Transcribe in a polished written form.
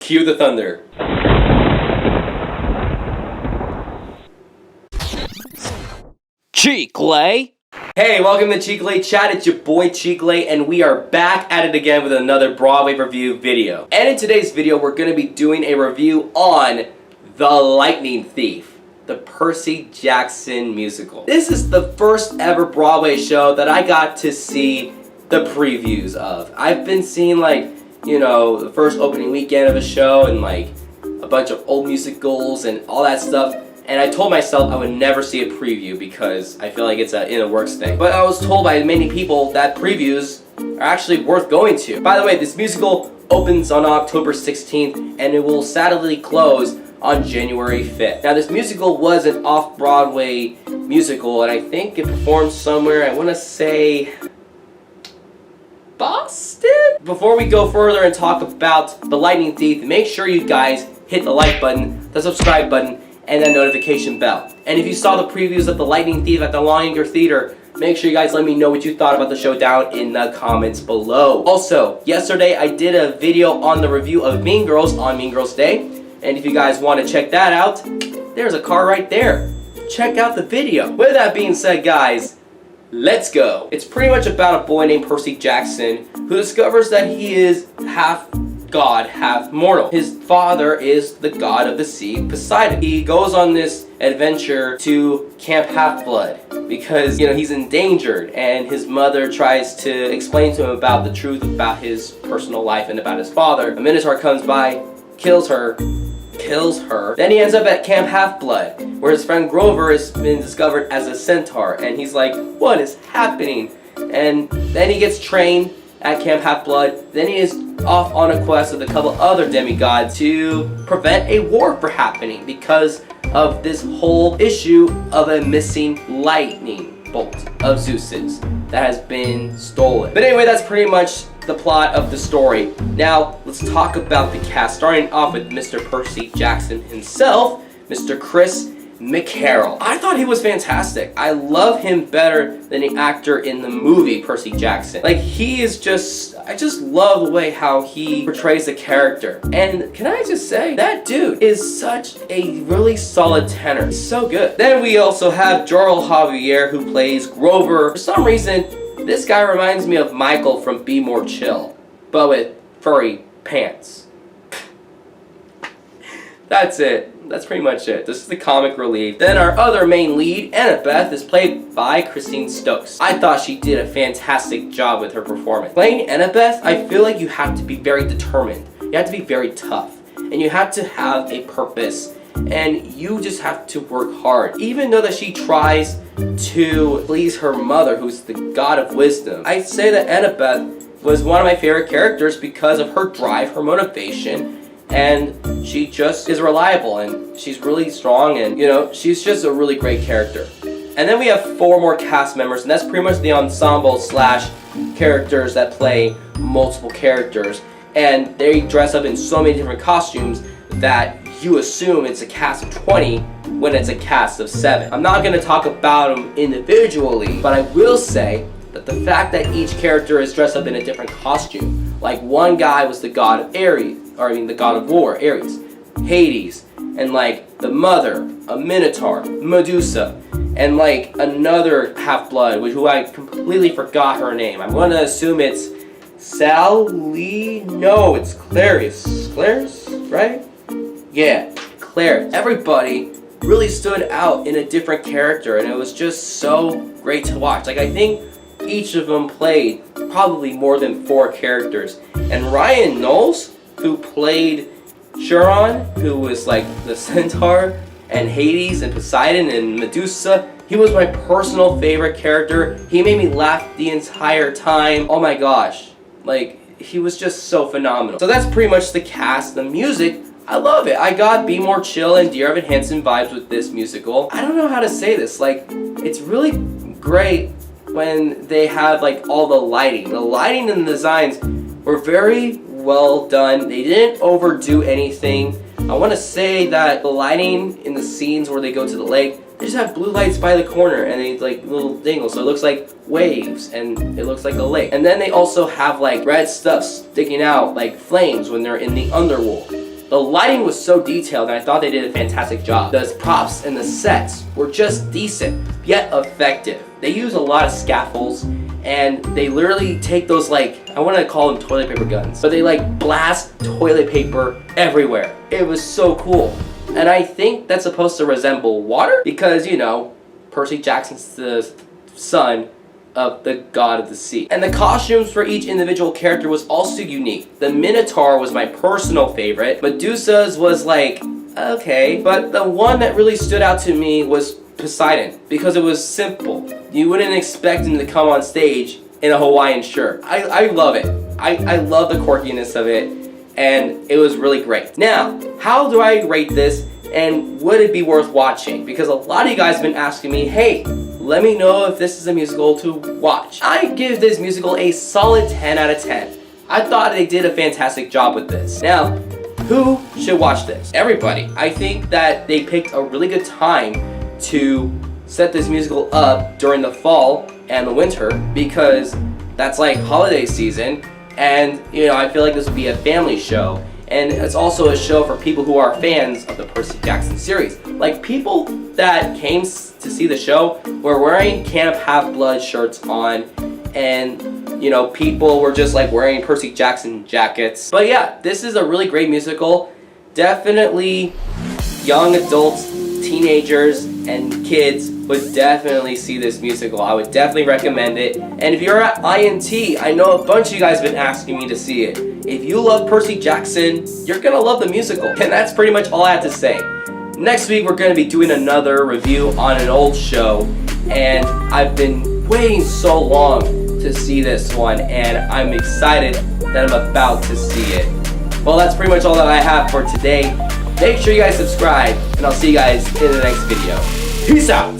Cue the thunder. Chicle! Hey, welcome to Chicle Chat. It's your boy Chicle, and we are back at it again with another Broadway review video. And in today's video, we're going to be doing a review on The Lightning Thief, the Percy Jackson musical. This is the first ever Broadway show that I got to see the previews of. I've been seeing the first opening weekend of a show and a bunch of old musicals and all that stuff. And I told myself I would never see a preview because I feel like it's an inner works thing. But I was told by many people that previews are actually worth going to. By the way, this musical opens on October 16th and it will sadly close on January 5th. Now this musical was an off-Broadway musical and I think it performed somewhere, I want to say Boston? Before we go further and talk about The Lightning Thief, make sure you guys hit the like button, the subscribe button, and that notification bell. And if you saw the previews of The Lightning Thief at the Longer Theater, make sure you guys let me know what you thought about the show down in the comments below. Also, yesterday I did a video on the review of Mean Girls on Mean Girls Day, and if you guys want to check that out, there's a card right there. Check out the video. With that being said, guys, let's go. It's pretty much about a boy named Percy Jackson who discovers that he is half god, half mortal. His father is the god of the sea, Poseidon. He goes on this adventure to Camp Half-Blood because, he's endangered, and his mother tries to explain to him about the truth about his personal life and about his father. A Minotaur comes by, kills her. Then he ends up at Camp Half-Blood, where his friend Grover has been discovered as a centaur, and he's like, what is happening? And then he gets trained at Camp Half-Blood. Then he is off on a quest with a couple other demigods to prevent a war from happening because of this whole issue of a missing lightning bolt of Zeus's that has been stolen. But anyway, that's pretty much the plot of the story. Now, let's talk about the cast, starting off with Mr. Percy Jackson himself, Mr. Chris McCarroll. I thought he was fantastic. I love him better than the actor in the movie Percy Jackson. I just love the way how he portrays the character. And can I just say, that dude is such a really solid tenor. He's so good. Then we also have Jorel Javier, who plays Grover. For some reason, this guy reminds me of Michael from Be More Chill, but with furry pants. That's it. That's pretty much it. This is the comic relief. Then our other main lead, Annabeth, is played by Christine Stokes. I thought she did a fantastic job with her performance. Playing Annabeth, I feel like you have to be very determined. You have to be very tough. And you have to have a purpose. And you just have to work hard. Even though that she tries to please her mother, who's the god of wisdom, I'd say that Annabeth was one of my favorite characters because of her drive, her motivation, and she just is reliable, and she's really strong, and she's just a really great character. And then we have 4 more cast members, and that's pretty much the ensemble / characters that play multiple characters, and they dress up in so many different costumes that you assume it's a cast of 20 when it's a cast of 7. I'm not going to talk about them individually, but I will say that the fact that each character is dressed up in a different costume, like one guy was the god of the god of war, Ares, Hades, and the mother, a Minotaur, Medusa, and another half-blood, who I completely forgot her name. I'm going to assume it's Sally. No, it's Clarice. Clarice, right? Yeah, Clarice. Everybody really stood out in a different character, and it was just so great to watch. I think each of them played probably more than 4 characters. And Ryan Knowles, who played Chiron, who was the centaur, and Hades and Poseidon and Medusa, he was my personal favorite character. He made me laugh the entire time. Oh my gosh. He was just so phenomenal. So that's pretty much the cast. The music, I love it. I got Be More Chill and Dear Evan Hansen vibes with this musical. I don't know how to say this. It's really great when they have all the lighting. The lighting and the designs were very well done. They didn't overdo anything. I want to say that the lighting in the scenes where they go to the lake, they just have blue lights by the corner and they little dingles, so it looks like waves and it looks like a lake. And then they also have red stuff sticking out like flames when they're in the underworld. The lighting was so detailed and I thought they did a fantastic job. The props and the sets were just decent, yet effective. They use a lot of scaffolds and they literally take those, like, I want to call them toilet paper guns, but they like blast toilet paper everywhere. It was so cool. And I think that's supposed to resemble water because, you know, Percy Jackson's the son of the god of the sea. And the costumes for each individual character was also unique. The Minotaur was my personal favorite. Medusa's was like, okay. But the one that really stood out to me was Poseidon because it was simple. You wouldn't expect him to come on stage in a Hawaiian shirt. I love it. I love the quirkiness of it, and it was really great. Now, how do I rate this, and would it be worth watching? Because a lot of you guys have been asking me, hey, let me know if this is a musical to watch. I give this musical a solid 10 out of 10. I thought they did a fantastic job with this. Now, who should watch this? Everybody. I think that they picked a really good time to set this musical up during the fall and the winter because that's like holiday season, and you know, I feel like this would be a family show, and it's also a show for people who are fans of the Percy Jackson series. Like, people that came to see the show were wearing Camp Half-Blood shirts on, and you know, people were just like wearing Percy Jackson jackets. But yeah, this is a really great musical. Definitely young adults, teenagers, and kids would definitely see this musical. I would definitely recommend it. And if you're at INT, I know a bunch of you guys have been asking me to see it. If you love Percy Jackson, you're gonna love the musical. And that's pretty much all I have to say. Next week, we're gonna be doing another review on an old show. And I've been waiting so long to see this one, and I'm excited that I'm about to see it. Well, that's pretty much all that I have for today. Make sure you guys subscribe, and I'll see you guys in the next video. Peace out!